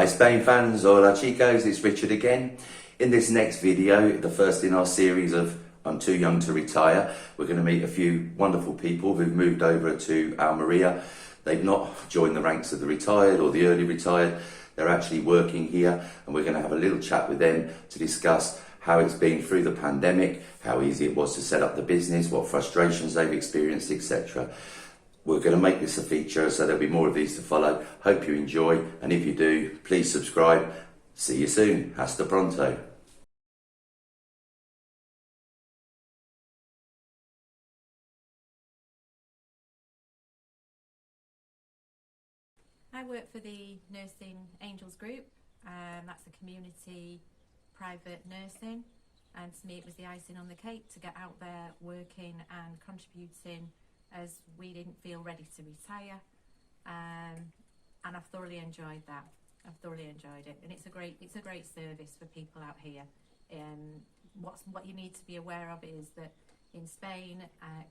Hi Spain fans, hola chicos, it's Richard again. In this next video, the first in our series of I'm Too Young to Retire, we're going to meet a few wonderful people who've moved over to Almeria. They've not joined the ranks of the retired or the early retired, they're actually working here, and we're going to have a little chat with them to discuss how it's been through the pandemic, how easy it was to set up the business, what frustrations they've experienced, etc. We're going to make this a feature, so there'll be more of these to follow. Hope you enjoy, and if you do, please subscribe. See you soon. Hasta pronto. I work for the Nursing Angels Group. That's a community private nursing, and to me it was the icing on the cake to get out there working and contributing, as we didn't feel ready to retire, and I've thoroughly enjoyed that. I've thoroughly enjoyed it, and it's a great service for people out here. What you need to be aware of is that in Spain,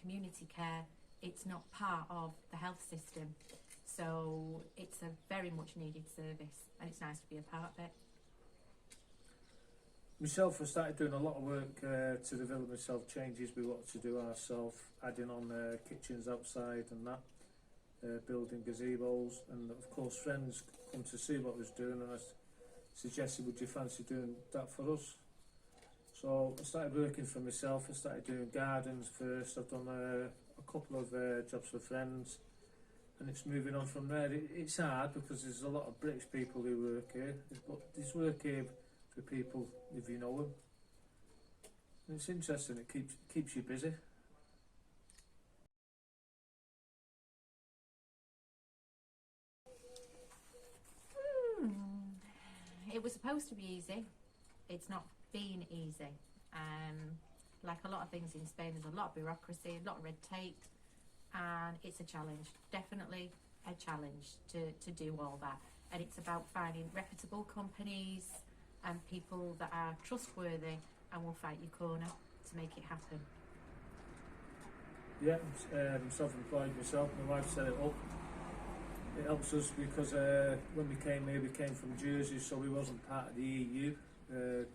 community care, it's not part of the health system, so it's a very much needed service, and it's nice to be a part of it. Myself, I started doing a lot of work to develop myself, changes we wanted to do ourselves, adding on kitchens outside and that, building gazebos, and of course friends come to see what I was doing, and I suggested, would you fancy doing that for us? So I started working for myself. I started doing gardens first. I've done a couple of jobs for friends, and it's moving on from there. It's hard because there's a lot of British people who work here, but there's work here for people if you know them. And it's interesting, it keeps you busy. It was supposed to be easy. It's not been easy. Like a lot of things in Spain, there's a lot of bureaucracy, a lot of red tape, and it's a challenge, definitely a challenge to do all that. And it's about finding reputable companies and people that are trustworthy and will fight your corner to make it happen. Yeah, I'm self-employed myself. My wife set it up. It helps us because when we came here, we came from Jersey, so we wasn't part of the EU.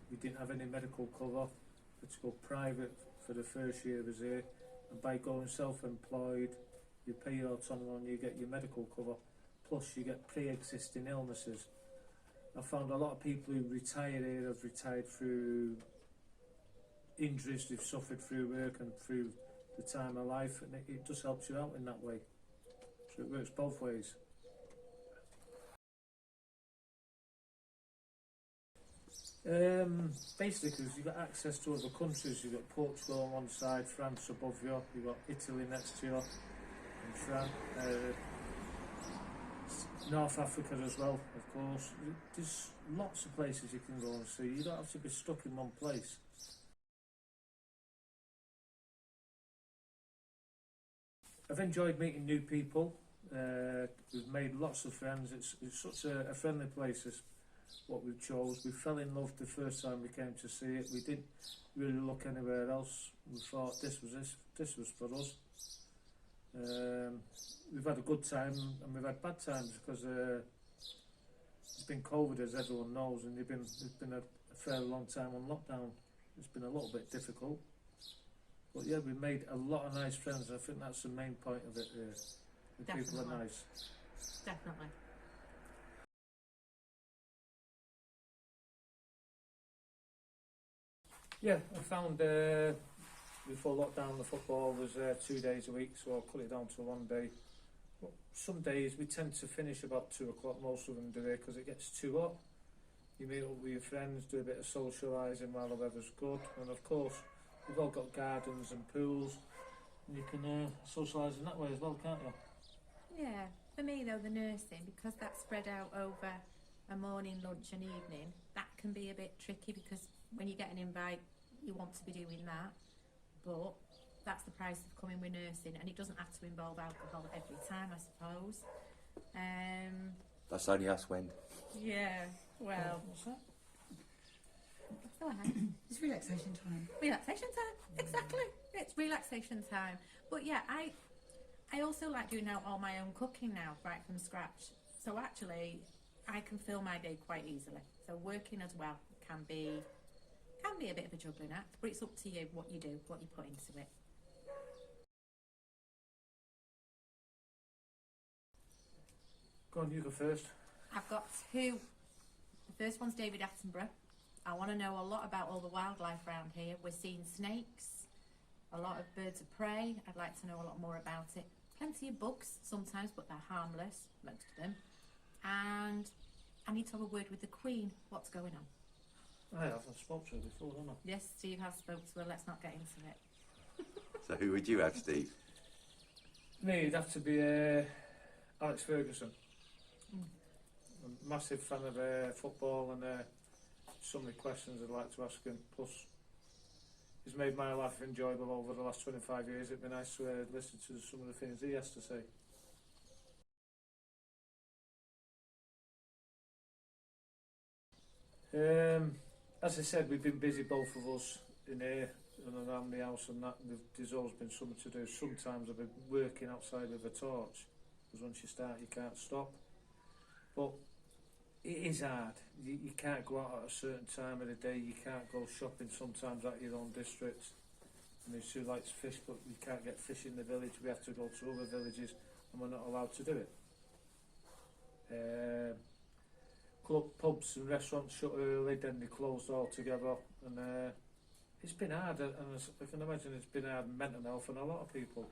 We didn't have any medical cover. We had to go private for the first year I was here, and by going self-employed, you pay your autonomy and you get your medical cover, plus you get pre-existing illnesses. I found a lot of people who retire here have retired through injuries they've suffered through work and through the time of life, and it just helps you out in that way. So it works both ways. Basically, because you've got access to other countries. You've got Portugal on one side, France above you, you've got Italy next to you, and France, North Africa as well, of course. There's lots of places you can go and see. You don't have to be stuck in one place. I've enjoyed meeting new people. We've made lots of friends. It's such a friendly place, is what we chose. We fell in love the first time we came to see it. We didn't really look anywhere else. We thought this was for us. We've had a good time and we've had bad times because it's been COVID, as everyone knows, and it's been a fairly long time on lockdown. It's been a little bit difficult, but yeah, we made a lot of nice friends. I think that's the main point of it. The people are nice. Definitely. Yeah, I found before lockdown the football was 2 days a week, so I cut it down to 1 day. But some days we tend to finish about 2 o'clock, most of them do it, because it gets too hot. You meet up with your friends, do a bit of socialising while the weather's good, and of course we've all got gardens and pools, and you can socialise in that way as well, can't you? Yeah, for me though, the nursing, because that's spread out over a morning, lunch and evening, that can be a bit tricky, because when you get an invite you want to be doing that, but that's the price of coming with nursing, and it doesn't have to involve alcohol every time, I suppose. That's only us when. Yeah, well, What's that? go ahead. It's relaxation time. Relaxation time, exactly. It's relaxation time. But yeah, I also like doing now all my own cooking now, right from scratch. So actually, I can fill my day quite easily. So working as well can be a bit of a juggling act, but it's up to you what you do, what you put into it. Go on, you go first. I've got two. The first one's David Attenborough. I want to know a lot about all the wildlife around here. We're seeing snakes, a lot of birds of prey. I'd like to know a lot more about it. Plenty of bugs sometimes, but they're harmless, most of them. And I need to have a word with the Queen. What's going on? I haven't spoken to her before, have I? Yes, Steve has spoke to her. Let's not get into it. So who would you have, Steve? Me, it'd have to be Alex Ferguson. I'm a massive fan of football, and so many questions I'd like to ask him. Plus, he's made my life enjoyable over the last 25 years. It'd be nice to listen to some of the things he has to say. As I said, we've been busy, both of us, in here and around the house, and that there's always been something to do. Sometimes I've been working outside with a torch, because once you start you can't stop. But it is hard. You can't go out at a certain time of the day. You can't go shopping sometimes at your own district. I mean, Sue likes fish, but you can't get fish in the village. We have to go to other villages, and we're not allowed to do it. Pubs and restaurants shut early, then they closed altogether, and it's been hard, and I can imagine it's been hard mental health on a lot of people.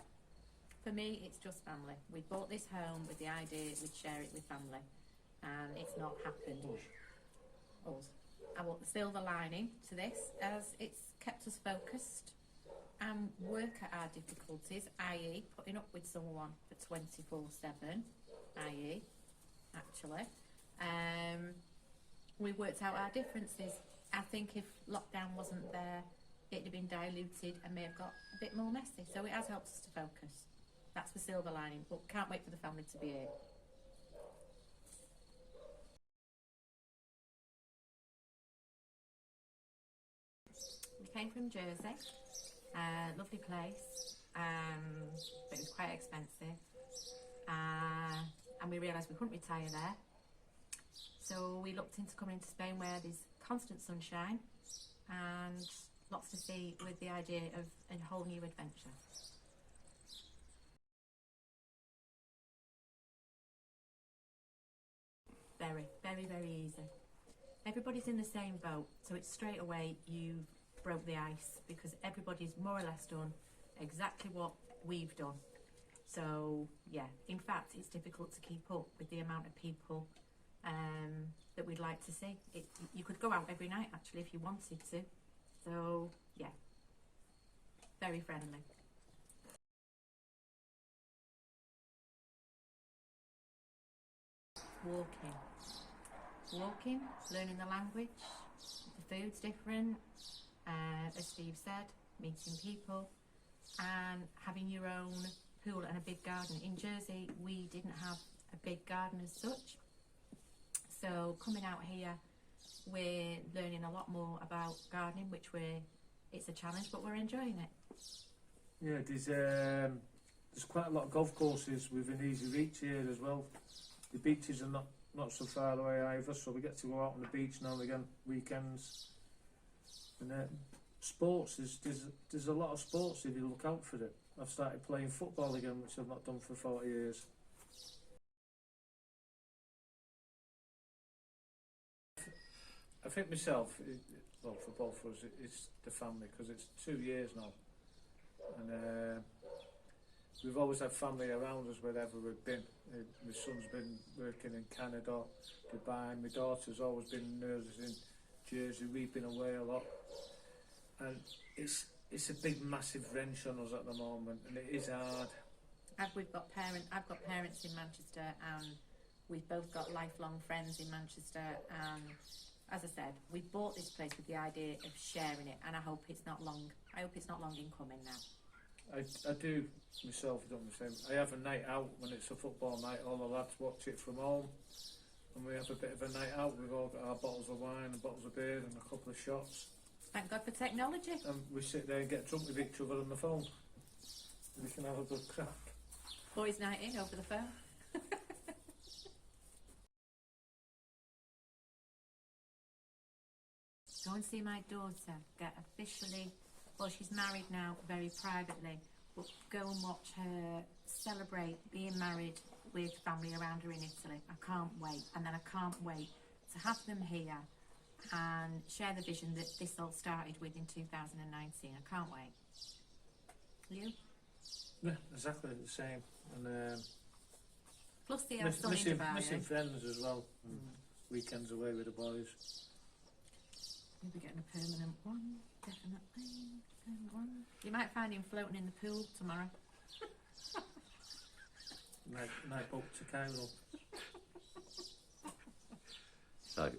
For me, it's just family. We bought this home with the idea we'd share it with family, and it's not happened. Us. I want the silver lining to this, as it's kept us focused and work at our difficulties, i.e. putting up with someone for 24/7, i.e. actually. We worked out our differences. I think if lockdown wasn't there, it'd have been diluted and may have got a bit more messy. So it has helped us to focus. That's the silver lining, but can't wait for the family to be here. We came from Jersey, lovely place, but it was quite expensive. And we realised we couldn't retire there. So we looked into coming to Spain, where there's constant sunshine and lots to see, with the idea of a whole new adventure. Very, very, very easy. Everybody's in the same boat, so it's straight away you broke the ice, because everybody's more or less done exactly what we've done. So yeah, in fact, it's difficult to keep up with the amount of people that we'd like to see. You could go out every night actually if you wanted to. So yeah, very friendly. Walking, learning the language, the food's different, as Steve said, meeting people, and having your own pool and a big garden. In Jersey, we didn't have a big garden as such. So coming out here, we're learning a lot more about gardening, it's a challenge, but we're enjoying it. Yeah, there's quite a lot of golf courses within easy reach here as well. The beaches are not so far away either, so we get to go out on the beach now and again, weekends. And sports, there's a lot of sports if you look out for it. I've started playing football again, which I've not done for 40 years. I think myself, well, for both of us, it's the family, because it's 2 years now, and we've always had family around us wherever we've been. My son's been working in Canada, Dubai. My daughter's always been nurses in Jersey. We've been away a lot, and it's a big, massive wrench on us at the moment, and it is hard. I've got parents in Manchester, and we've both got lifelong friends in Manchester, and as I said, we bought this place with the idea of sharing it, and I hope it's not long. I hope it's not long in coming now. I do myself, don't the same. I have a night out when it's a football night. All the lads watch it from home, and we have a bit of a night out. We've all got our bottles of wine and bottles of beer and a couple of shots. Thank God for technology. And we sit there and get drunk with each other on the phone. We can have a good crack. Boys' night in over the phone. and see my daughter get officially, well, she's married now very privately, but go and watch her celebrate being married with family around her in Italy. I can't wait. And then I can't wait to have them here and share the vision that this all started with in 2019. I can't wait. You? Yeah, exactly the same. And Plus the house still in Dubai. missing friends as well. And weekends away with the boys. We'll be getting a permanent one, definitely. Permanent one. You might find him floating in the pool tomorrow. Night boat to Cairo. So,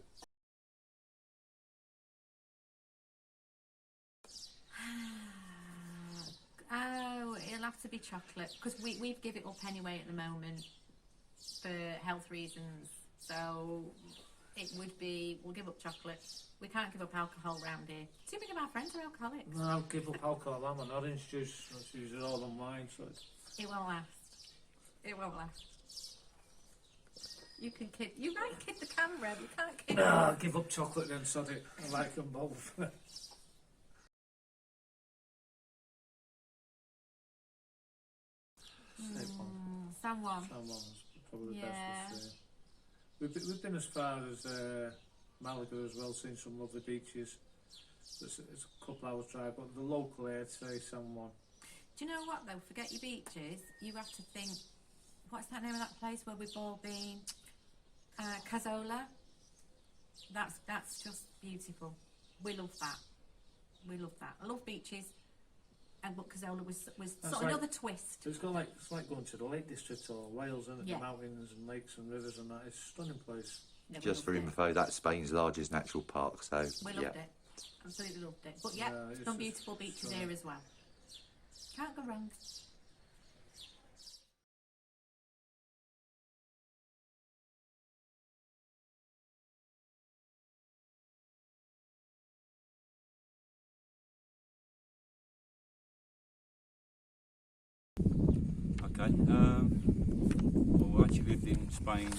oh, it'll have to be chocolate because we've give it up anyway at the moment for health reasons. So it would be, we'll give up chocolate. We can't give up alcohol round here. Too many of our friends are alcoholics. No, I'll give up alcohol. I'm an orange juice. Let's use it all on wine. So It won't last. It won't last. You can kid. You might kid the camera. You can't kid. I'll give up chocolate then, sod it. I like them both. Someone. Someone's probably the Yeah. best to say. We've been as far as Malaga as well, seen some lovely beaches. It's a couple hours drive, but the local here, I'd say someone. Do you know what though? Forget your beaches. You have to think. What's that name of that place where we've all been? Casola. That's just beautiful. We love that. We love that. I love beaches, and but Casola was sort of another twist. It's like going to the Lake District or Wales, isn't it? Yeah. The mountains and lakes and rivers and that. It's a stunning place. Yeah, we just for loved info, that's Spain's largest natural park. So, We loved it. Absolutely loved it. But yeah, It's some just beautiful beaches stunning. here as well. Can't go wrong. Okay, well, we actually lived in Spain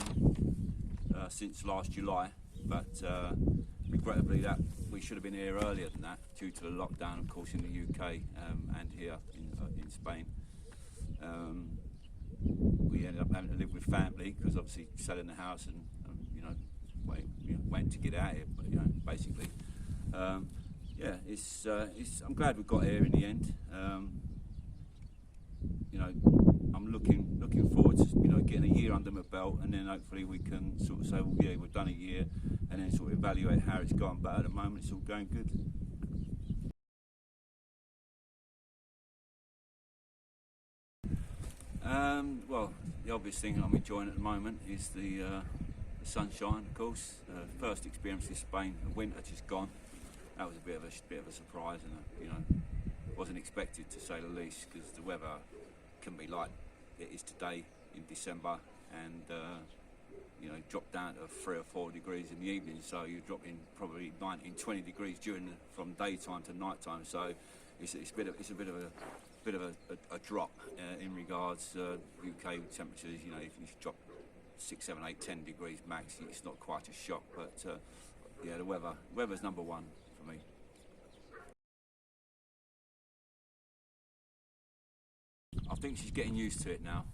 since last July, but regrettably that we should have been here earlier than that due to the lockdown, of course, in the UK and here in Spain. We ended up having to live with family because obviously selling the house and waiting to get out here, but basically. Yeah, I'm glad we got here in the end. I'm looking forward to getting a year under my belt, and then hopefully we can sort of say, well, yeah, we've done a year, and then sort of evaluate how it's gone. But at the moment, it's all going good. Well, the obvious thing I'm enjoying at the moment is the sunshine, of course. First experience in Spain, the winter just gone. That was a bit of a surprise, and wasn't expected to say the least, because the weather can be like it is today in December, and drop down to 3 or 4 degrees in the evening. So you're dropping probably 19, 20 degrees from daytime to nighttime. So it's a bit of a drop in regards UK temperatures. If you drop 6, 7, 8, 10 degrees max, it's not quite a shock. But yeah, the weather's number one for me. I think she's getting used to it now.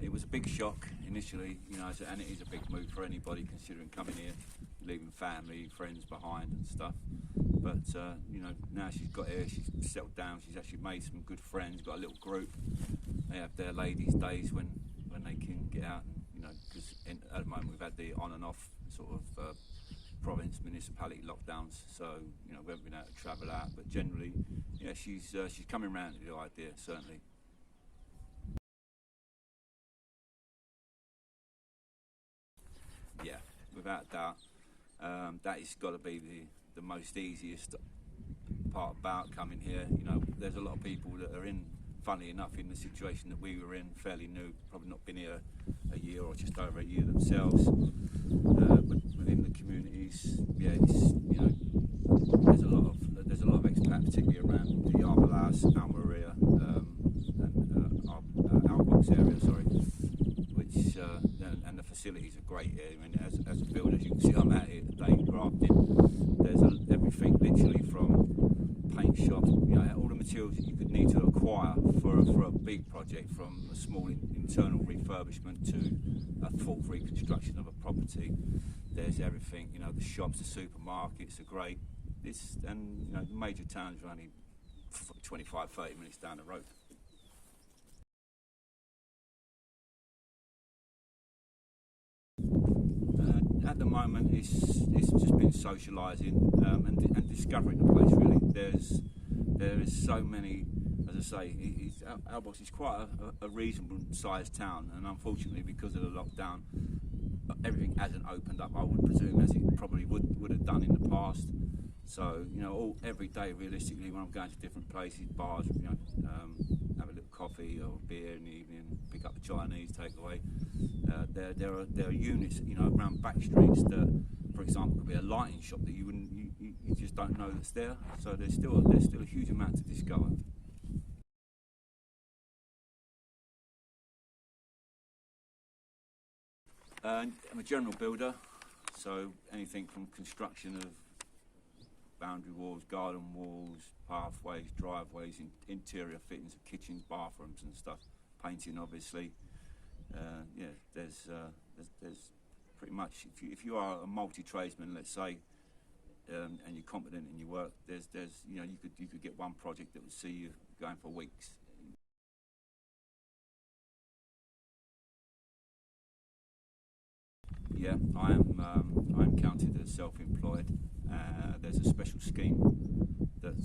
It was a big shock initially, and it is a big move for anybody considering coming here, leaving family, friends behind and stuff. But now she's got here, she's settled down, she's actually made some good friends, got a little group. They have their ladies' days when they can get out, and because at the moment we've had the on and off sort of province municipality lockdowns, so we haven't been able to travel out. But generally, yeah, she's coming around to the idea, certainly. Yeah, without doubt, that has got to be the most easiest part about coming here. There's a lot of people that are funny enough, in the situation that we were in, fairly new, probably not been here a year or just over a year themselves. But within the communities, yeah, there's a lot of expats, particularly around the Almeria and Albox area, sorry. Which and the facilities are great here. I mean, as a builder, as you can see, I'm out here today grafting. There's every everything literally from paint shop, you know, all the materials that you could need to acquire for a big project, from a small internal refurbishment to a full reconstruction of a property. There's everything, you know, the shops, the supermarkets are great. And you know, the major towns are only 25-30 minutes down the road. At the moment, it's just been socialising and discovering the place. Really, there is so many. As I say, Albox is quite a reasonable sized town, and unfortunately, because of the lockdown, everything hasn't opened up, I would presume, as it probably would have done in the past. So, you know, every day, realistically, when I'm going to different places, bars, you know, have a little coffee or beer in the evening, pick up a Chinese takeaway. There are units, you know, around back streets that, for example, could be a lighting shop that you just don't know that's there. So there's still a huge amount to discover. I'm a general builder, so anything from construction of boundary walls, garden walls, pathways, driveways, interior fittings of kitchens, bathrooms and stuff, painting obviously. Yeah, there's pretty much, if you are a multi-tradesman, let's say, and you're competent in your work, there's you know, you could get one project that would see you going for weeks. Yeah, I'm counted as self-employed. There's a special scheme that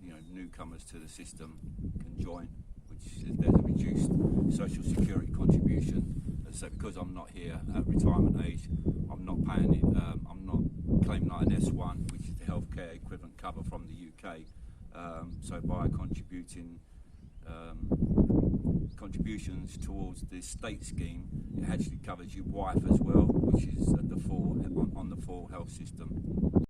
you know, newcomers to the system can join, which is, there's a reduced social security contribution. As I say, because I'm not here at retirement age, I'm not paying it. I'm not claiming like an S1, which is the healthcare equivalent cover from the UK. So by contributing contributions towards the state scheme, it actually covers your wife as well, which is at the on the full health system.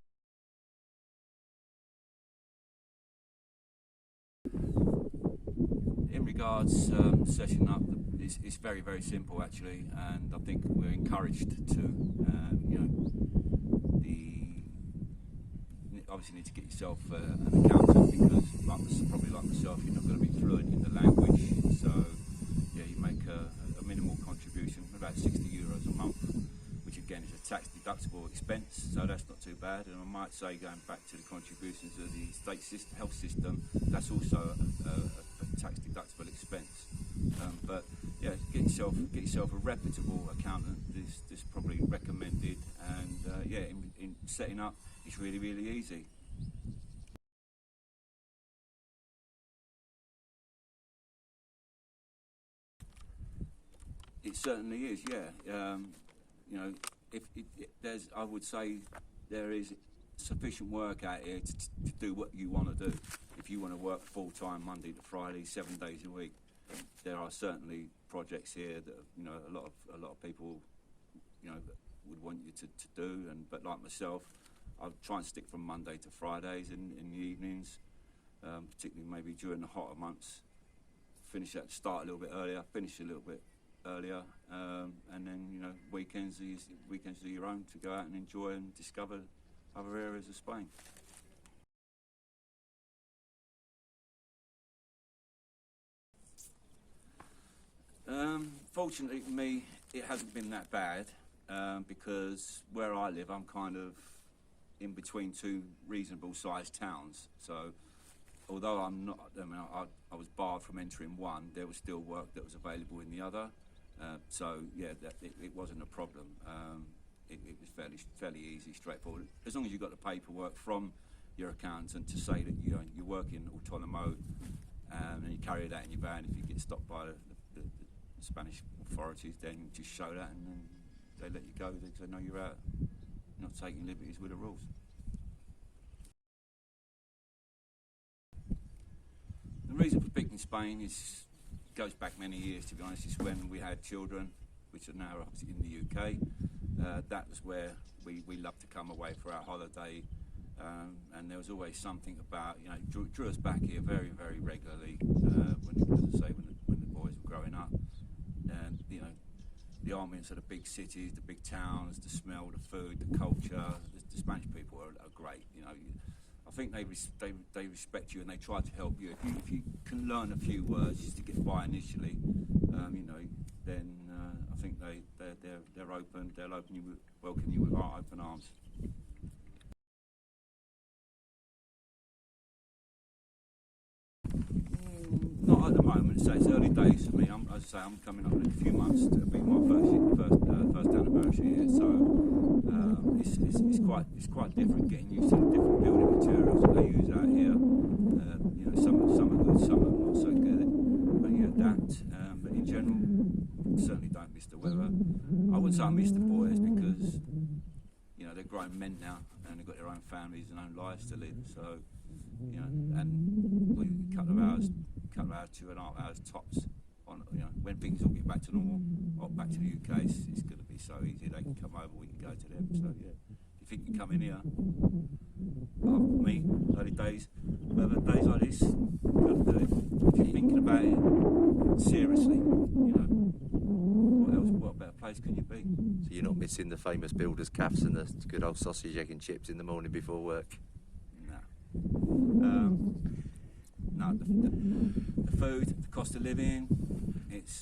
In regards setting up, it's very, very simple actually, and I think we're encouraged to, you know, obviously need to get yourself an accountant, because probably like myself, you're not going to be fluent in the language. So yeah, you make a minimal contribution, about €60 a month, which again is a tax deductible expense, so that's not too bad. And I might say, going back to the contributions of the state health system, that's also a tax deductible expense. But yeah, get yourself a reputable accountant. This probably recommended, and yeah, in setting up, it's really, really easy. It certainly is, yeah. You know, there's, I would say, there is sufficient work out here to do what you want to do. If you want to work full time, Monday to Friday, 7 days a week, there are certainly projects here that, you know, a lot of people, you know, would want you to do. But like myself, I'll try and stick from Monday to Fridays in the evenings, particularly maybe during the hotter months. Start a little bit earlier, finish a little bit earlier, and then, you know, weekends are your own to go out and enjoy and discover other areas of Spain. Fortunately for me, it hasn't been that bad, because where I live, I'm kind of in between two reasonable sized towns. So although I'm not, I mean, I was barred from entering one, there was still work that was available in the other. So yeah, it wasn't a problem. It was fairly easy, straightforward. As long as you got the paperwork from your accountant to say that you're working autonomo, and you carry that in your van. If you get stopped by the Spanish authorities, then you just show that, and then they let you go because they know you're out, not taking liberties with the rules. The reason for picking Spain goes back many years, to be honest. It's when we had children, which are now obviously in the UK. That was where we loved to come away for our holiday, and there was always something about, you know, drew us back here very, very regularly. When the boys were growing up, and you know, the ambience of the big cities, the big towns, the smell, the food, the culture. The Spanish people are great. You know, I think they respect you and they try to help you. If you can learn a few words just to get by initially, you know, then I think they're open. They'll welcome you with open arms. Not at the moment, so it's early days for me. As I say, I'm coming up in a few months to be my first anniversary here, so it's quite different getting used to the different building materials that they use out here. You know, some are good, some are not so good, but you adapt. But in general, certainly don't miss the weather. I wouldn't say I miss the boys because you know they're grown men now and they've got their own families and own lives to live. So you know, and a couple of hours, 2.5 hours tops. On you know, when things all get back to normal, or back to the UK, it's going to be so easy. They can come over, we can go to them. So yeah, if you think you come in here, well, me, early days, whether days like this, got to do it. If you're thinking about it seriously, you know, what better place can you be? So you're not missing the famous builders' caffs and the good old sausage, egg and chips in the morning before work? No, the food, the cost of living, it's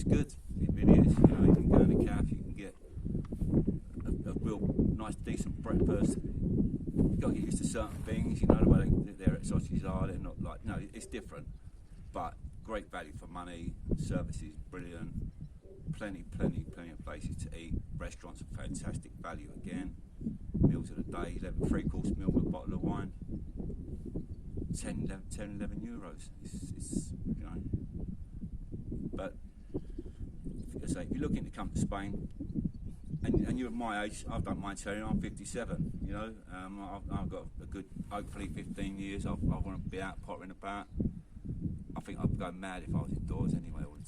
good. It really is. You know, you can go in a cafe, you can get a real nice, decent breakfast. You've got to get used to certain things. You know the way their sausages are. They're not like it's different, but great value for money. Service is brilliant. Plenty of places to eat. Restaurants are fantastic value again. Meals of the day, 3-course meal with a bottle of wine. 10, 11 euros. It's you know, but as I say, if you're looking to come to Spain, and you're my age, I don't mind telling you, I'm 57. You know, I've got a good, hopefully 15 years. I want to be out pottering about. I think I'd go mad if I was indoors anyway all the